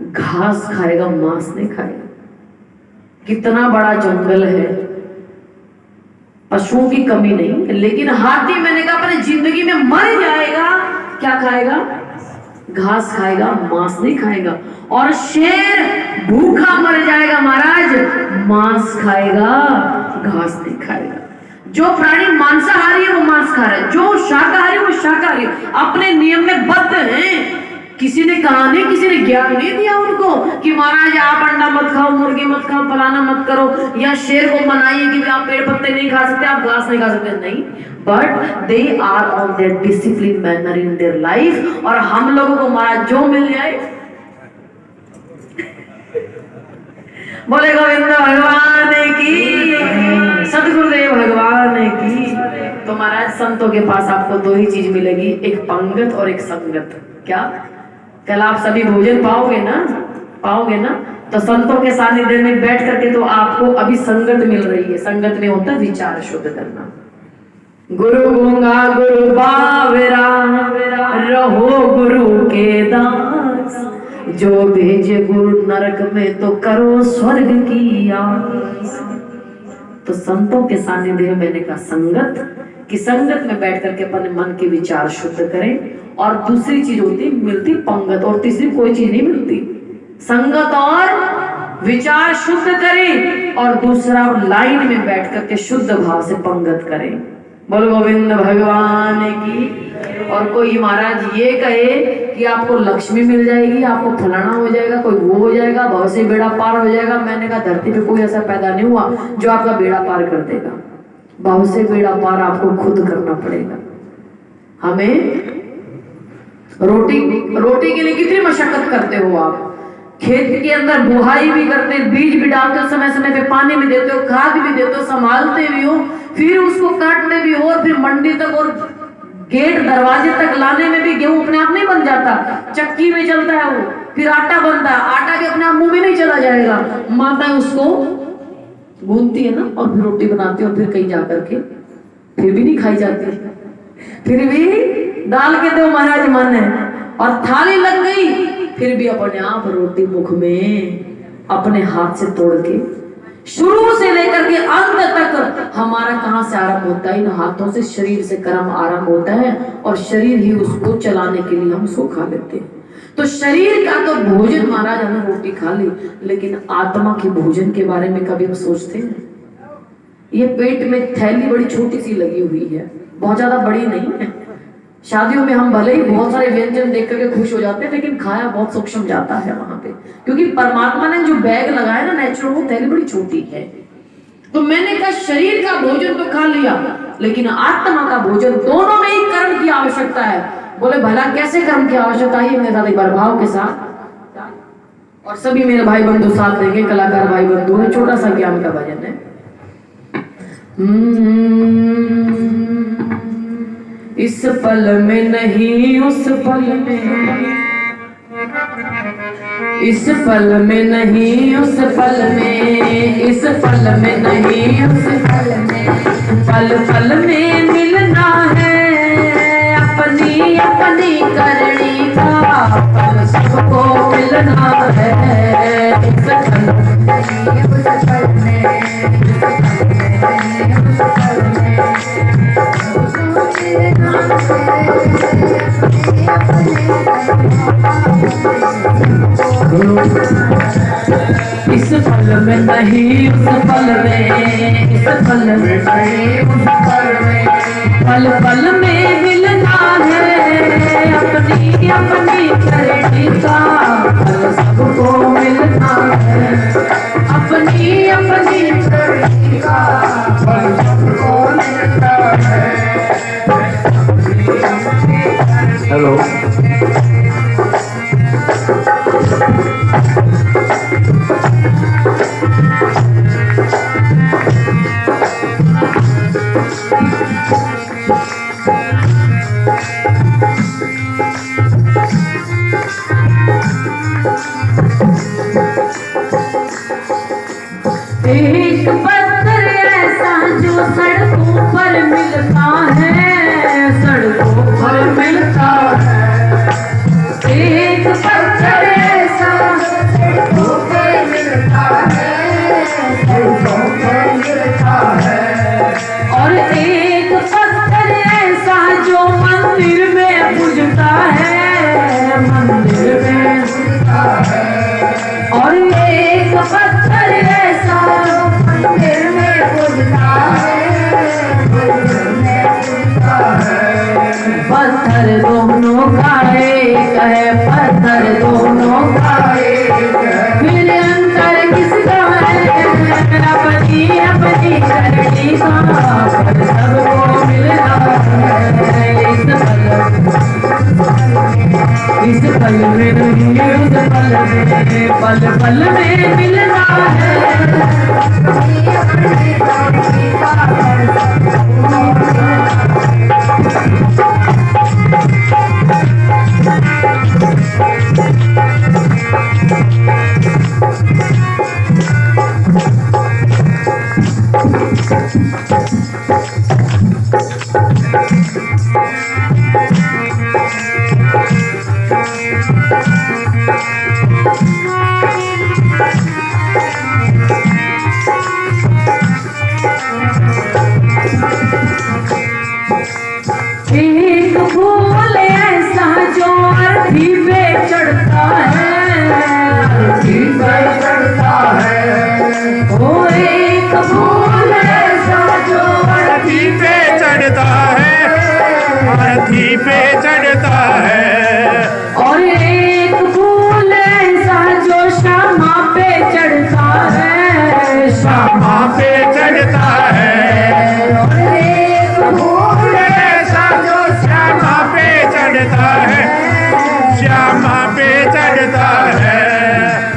घास खाएगा, मांस नहीं खाएगा। कितना बड़ा जंगल है, पशुओं की कमी नहीं, लेकिन हाथी मैंने कहा अपनी जिंदगी में मर जाएगा, क्या खाएगा? घास खाएगा, मांस नहीं खाएगा। और शेर भूखा मर जाएगा महाराज, मांस खाएगा, घास नहीं खाएगा। जो प्राणी मांसाहारी है वो मांस खा रहा है, जो शाकाहारी वो शाकाहारी, अपने नियम में बद्ध हैं। किसी ने कहा नहीं, किसी ने ज्ञान नहीं दिया उनको कि महाराज आप अंडा मत खाओ, मुर्गी मत खाओ, फलाना मत करो, या शेर को मनाइए कि आप पेड़ पत्ते नहीं खा सकते, आप घास नहीं खा सकते, नहीं। But they are on their discipline manner in their life. और हम लोगों को महाराज जो मिल जाए, बोले गोविंद भगवान की, सदगुरुदेव भगवान की। तो महाराज संतों के पास आपको दो ही चीज मिलेगी, एक पंगत और एक संगत। क्या? कल आप सभी भोजन पाओगे ना, पाओगे ना? तो संतों के सानिध्य में बैठ करके तो आपको अभी संगत मिल रही है। संगत में होता है विचार शुद्ध करना। गुरु गूंगा गुरु बावरा, रहो गुरु के दास, जो भेजे गुरु नरक में तो करो स्वर्ग की आस। तो संतों के सानिध्य में मैंने कहा संगत, कि संगत में बैठ करके अपने मन के विचार शुद्ध करें। और दूसरी चीज होती मिलती पंगत, और तीसरी कोई चीज नहीं मिलती। संगत और विचार शुद्ध करें, और दूसरा लाइन में बैठ करके शुद्ध भाव से पंगत करें। बोल गोविंद भगवान की। और कोई महाराज ये कहे कि आपको लक्ष्मी मिल जाएगी, आपको फलाना हो जाएगा, कोई वो हो जाएगा, बहुत से बेड़ा पार हो जाएगा, मैंने कहा धरती पे कोई ऐसा पैदा नहीं हुआ जो आपका बेड़ा पार कर देगा। बहुत से बेड़ा पार आपको खुद करना पड़ेगा। हमें रोटी के लिए कितनी मशक्कत करते हो आप। खेत के अंदर बुहाई भी करते, बीज भी डालते हो, समय समय पे पानी भी देते हो, खाद भी देते हो, संभालते भी हो, फिर उसको काटते भी हो, और फिर मंडी तक और गेट दरवाजे तक लाने में भी गेहूं अपने आप नहीं बन जाता, चक्की में चलता है वो, फिर आटा बनता है, आटा भी अपने आप मुंह में नहीं चला जाएगा, माता उसको गूंथती है ना, और फिर रोटी बनाती है, और फिर कहीं जाकर के फिर भी नहीं खाई जाती, फिर भी डाल के दो महाराज मन है, और थाली लग गई, फिर भी अपने आप रोटी मुख में अपने हाथ से तोड़ के, शुरू से लेकर के अंत तक हमारा कहां से आरंभ होता है? इन हाथों से, शरीर से कर्म आरंभ होता है, और शरीर ही उसको चलाने के लिए हम उसको खा लेते हैं। तो शरीर का तो भोजन महाराज हमने रोटी खा ली, लेकिन आत्मा के भोजन के बारे में कभी हम सोचते हैं? ये पेट में थैली बड़ी छोटी सी लगी हुई है, बहुत ज्यादा बड़ी नहीं है। शादियों में हम भले ही बहुत सारे व्यंजन देख करके खुश हो जाते हैं, लेकिन खाया बहुत सूक्ष्म जाता है वहां पे, क्योंकि परमात्मा ने जो बैग लगाया ना नेचुरल, वो थैली बड़ी छोटी है। तो मैंने कहा शरीर का भोजन तो खा लिया, लेकिन आत्मा का भोजन, दोनों में ही कर्म की आवश्यकता है। बोले भला कैसे कर्म की आवश्यकता है? मेरे साथ एक बार भाव के साथ, और सभी मेरे भाई बंधु साथ रहेंगे, कलाकार भाई बंधु है, छोटा सा ज्ञान का भजन है। इस पल में नहीं उस पल में, इस पल में नहीं उस पल में, इस पल में नहीं उस पल में, पल पल में मिलना है अपनी अपनी करनी का, पल सबको मिलना है। इस पल में नहीं उस पल में, इस पल में नहीं उस पल में, इस पल में नहीं उस पल में, पल पल में मिलना है अपनी अपनी करनी का, पल सबको मिलना है अपनी अपनी करनी का, पल सबको मिलना है। हेलो, और एक पत्थर ऐसा मंदिर में पूजता है, पत्थर दोनों का एक है, पत्थर दोनों का एक है, फिर अंतर किसका है, अपनी अपनी करनी का पर सबको मिलना है। इस पल में नहीं उस पल में, पल पल में मिलना है। एक फूल ऐसा जो अर्थी पे चढ़ता है, अर्थी पे चढ़ता है। ओ एक फूल ऐसा जो अर्थी पे चढ़ता है, अर्थी पे चढ़ता है। और एक फूल ऐसा जो श्यामा पे चढ़ता है, श्यामा पे चढ़ता है। और एक फूल ऐसा जो श्यामा पे चढ़ता है, श्यामा पे चढ़ता है।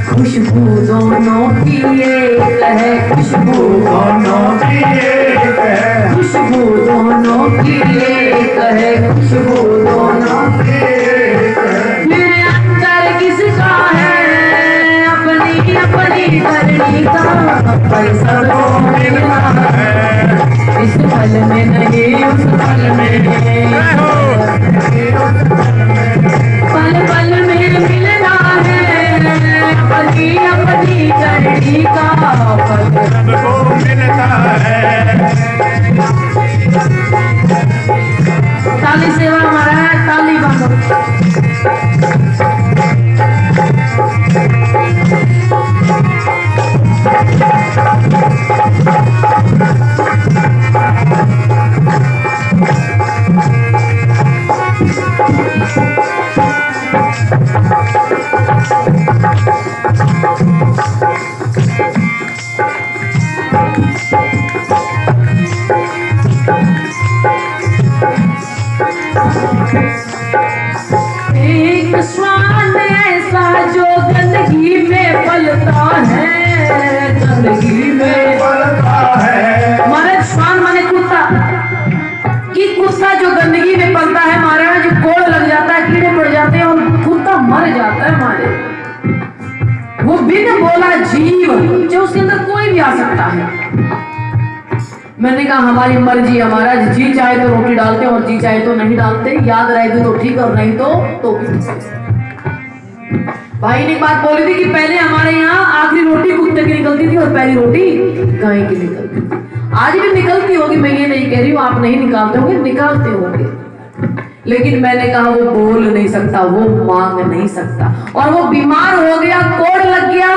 खुशबू दोनों की एक है, खुशबू दोनों की एक है, खुशबू दोनों की एक है, खुशबू दोनों की एक है। फिर अंतर किसका है, अपनी अपनी करनी का पर सबको मिलना है। इस पल में नहीं उस पल में, पल पल में मिलना है, अपनी अपनी करनी का पर सबको मिलता है। ताली सेवा हमारा है, ताली बांधो। एक श्वान ऐसा जो गंदगी में पलता है, गंदगी में पलता है। महाराज श्वान माने कुत्ता, कि कुत्ता जो गंदगी में पलता है महाराज, कोड़ लग जाता है, कीड़े पड़ जाते हैं और कुत्ता मर जाता है महाराज। वो बिन बोला जीव जो उसके अंदर कोई भी आ सकता है। मैंने कहा हमारी मर्जी है महाराज, जी चाहे तो रोटी डालते और जी चाहे तो नहीं डालते, याद रहेगी तो ठीक और नहीं तो भी ठीक। भाई ने एक बात बोली थी कि पहले हमारे यहाँ आखिरी रोटी कुत्ते की निकलती थी और पहली रोटी गाय की निकलती थी। आज भी निकलती होगी, मैं ये नहीं कह रही हूँ आप नहीं निकालते होंगे, निकालते होंगे, लेकिन मैंने कहा वो बोल नहीं सकता, वो मांग नहीं सकता, और वो बीमार हो गया, कोड़ लग गया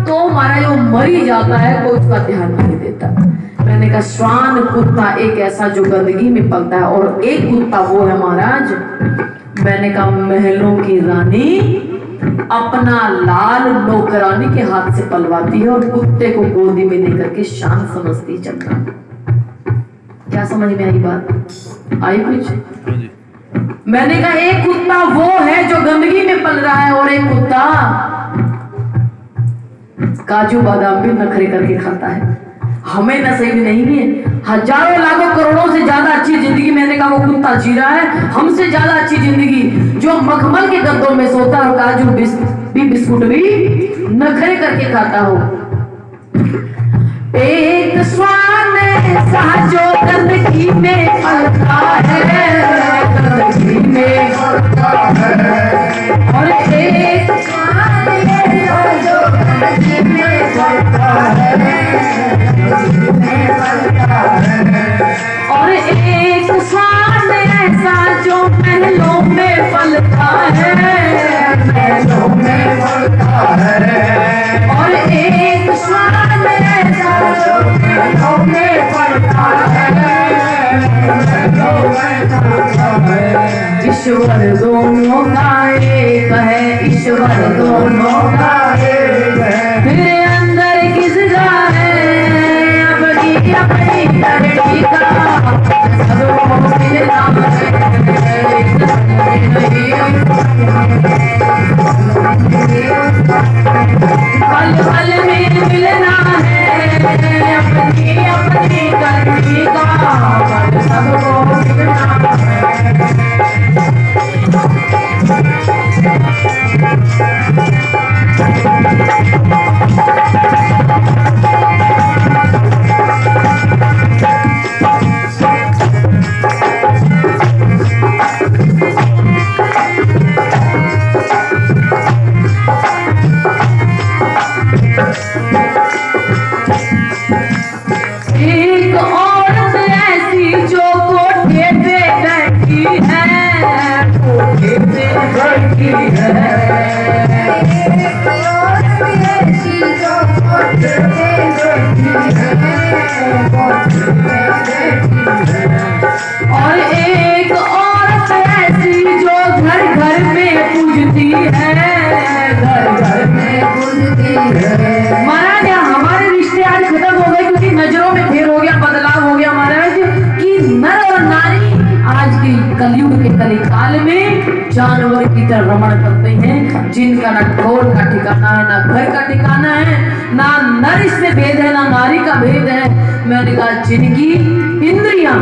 तो महाराज वो मर ही जाता है, कोई उसका ध्यान नहीं देता। मैंने कहा श्वान कुत्ता एक ऐसा जो गंदगी में पलता है, और एक कुत्ता वो है महाराज, मैंने कहा महलों की रानी अपना लाल नौकरानी के हाथ से पलवाती है और कुत्ते को गोदी में लेकर के शान समझती चलता। क्या समझ में आई बात? आई कुछ? मैंने कहा एक कुत्ता वो है जो गंदगी में पल रहा है, और एक कुत्ता काजू बादाम भी नखरे करके खाता है। हमें नसीब नहीं है, हजारों लाखों करोड़ों से ज्यादा अच्छी जिंदगी मैंने कहा वो कुत्ता जी रहा है, हमसे ज्यादा अच्छी जिंदगी जो मखमल के गद्दों में सोता और काजू बिस्कुट भी नखरे करके खाता हो। एक श्वान ऐसा जो गंदगी में पलता है, गंदगी में पलता है, और एक श्वान ऐसा जो गंदगी में पलता है, और एक श्वान ऐसा जो महलों में पलता है, महलों में पलता है और एक श्वास ऐसा महलों में पलता है महलों में पलता है ईश्वर दोनों का एक है ईश्वर दोनों का एक है मेरे अंदर किसका है अपनी अपनी करनी का सबको मिलना पल पल में मिलना है अपनी अपनी करनी का पल सबको मिलना एक औरत ऐसी जो कोठे पे बैठी है कोठे पे बैठी है एक औरत ऐसी जो कोठे पे बैठी है कोठे पे बैठी है और एक औरत ऐसी जो घर घर में पूजती है घर घर में पूजती है महाराज हमारे रिश्ते आज खत्म हो गए क्योंकि नजरों में फेर हो गया बदलाव हो गया महाराज कि नर और नारी आज के कलयुग के कलिकाल में जानवर की तरह रमण करते हैं जिनका ना ढोल का ठिकाना है ना घर का ठिकाना है ना नर इसमें भेद है ना नारी का भेद है मैंने कहा जिनकी इंद्रियां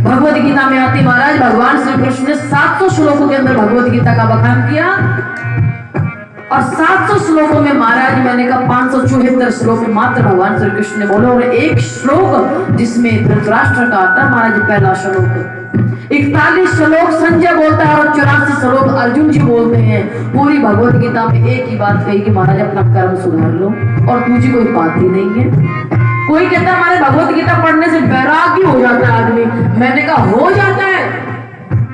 भगवत गीता में आती महाराज भगवान श्री कृष्ण ने 700 श्लोकों के अंदर भगवत गीता का बखान किया और 700 श्लोकों में महाराज मैंने कहा 574 श्लोक में मात्र भगवान श्री कृष्ण ने बोले और एक श्लोक जिसमें धृतराष्ट्र का आता है महाराज पहला श्लोक 41 श्लोक संजय बोलता है और 84 श्लोक अर्जुन जी बोलते हैं पूरी भगवत गीता में एक ही बात कही कि महाराज अपना कर्म सुधार लो और दूसरी कोई बात ही नहीं है कोई कहता है हमारे भगवत गीता पढ़ने से वैराग्य हो जाता है आदमी मैंने कहा हो जाता है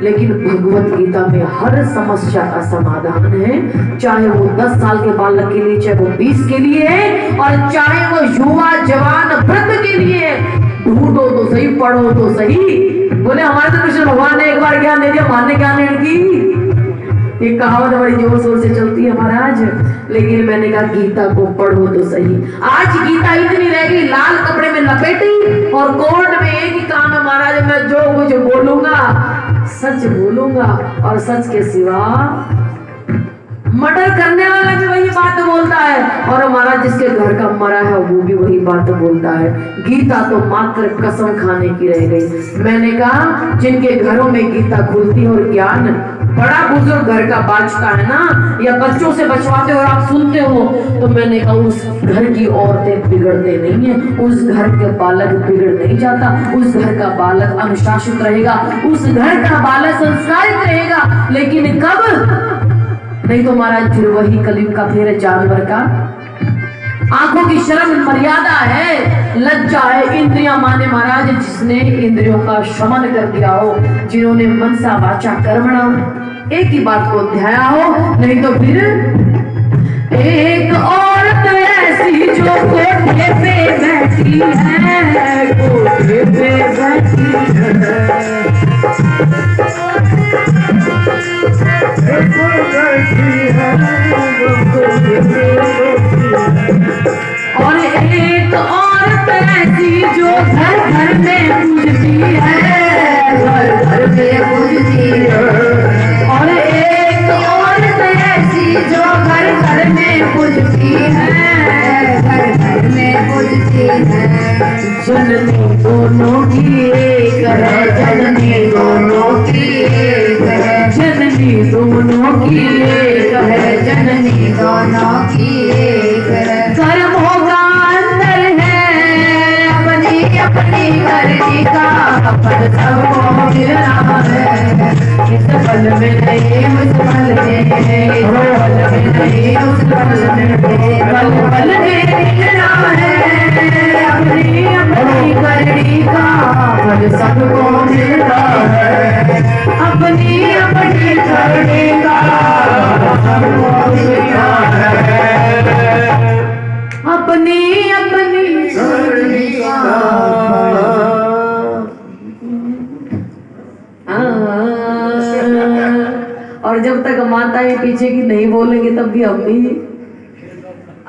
लेकिन भगवत गीता में हर समस्या का समाधान है चाहे वो 10 साल के बालक के लिए चाहे वो 20 के लिए है और चाहे वो युवा जवान वृद्ध के लिए है ढूंढो तो सही पढ़ो तो सही बोले हमारे तो कृष्ण भगवान ने एक बार ज्ञान दे दिया मानने ज्ञान नहीं की ये कहावत बड़ी जोर शोर से चलती है महाराज लेकिन मैंने कहा गीता को पढ़ो तो सही आज गीता इतनी रह गई लाल कपड़े में लपेटी और कोर्ट में एक ही काम है महाराज मैं जो कुछ बोलूंगा सच बोलूंगा और सच के सिवा मर्डर करने वाला भी वही बात बोलता है और हमारा जिसके घर का मरा है वो भी वही बात बोलता है गीता तो मात्र कसम खाने की रह गई मैंने कहा जिनके घरों में गीता खुलती है और ज्ञान बड़ा बुजुर्ग घर का बाजता है ना या बच्चों से बचवाते हो और आप सुनते हो तो मैंने कहा उस घर की औरतें बिगड़ते नहीं है उस घर के बालक बिगड़ नहीं जाता उस घर का बालक अनुशासित रहेगा उस घर का बालक संस्कारित रहेगा लेकिन कब नहीं तो महाराज फिर वही कलयुग का फेर जानवर का आंखों की शर्म मर्यादा है लज्जा है इंद्रियां माने महाराज जिसने इंद्रियों का शमन कर दिया हो जिन्होंने मनसा वाचा कर्मणा एक ही बात को ध्याया हो नहीं तो फिर एक औरत ऐसी जो कोठे पे बैठी है कोठे पे बैठी और एक औरत ऐसी जो घर घर में पूजती है घर घर में पूजती है और एक औरत ऐसी जो घर घर में पूजती है घर घर में पूजती है जननी दोनों की एक है जननी दोनों की एक है जननी दोनों की एक है जननी दोनों की एक है कर्मों का अंतर है अपनी अपनी करनी का फल सबको मिलना है इस पल में नहीं उस पल में पल में नहीं उस पल में पल पल में मिलना है अपनी अपनी करनी का फल सबको मिलता है। अपनी अपनी करने का सबको मिलता है। अपनी अपनी करने का। और जब तक माताएं पीछे की नहीं बोलेंगे तब भी हम भी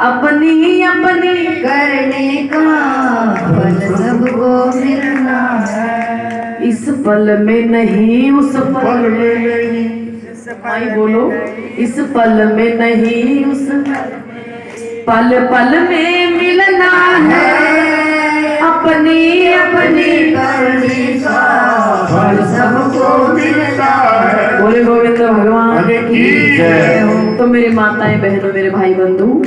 अपनी अपनी करने का फल सबको मिलना है। इस पल में नहीं उस पल में नहीं। भाई बोलो, इस पल में नहीं उस पल पल में मिलना है। अपनी अपनी करने का फल सबको मिलना है। बोले गोविंद भगवान की जय। तो मेरे माताएं बहनों मेरे भाई बंधु,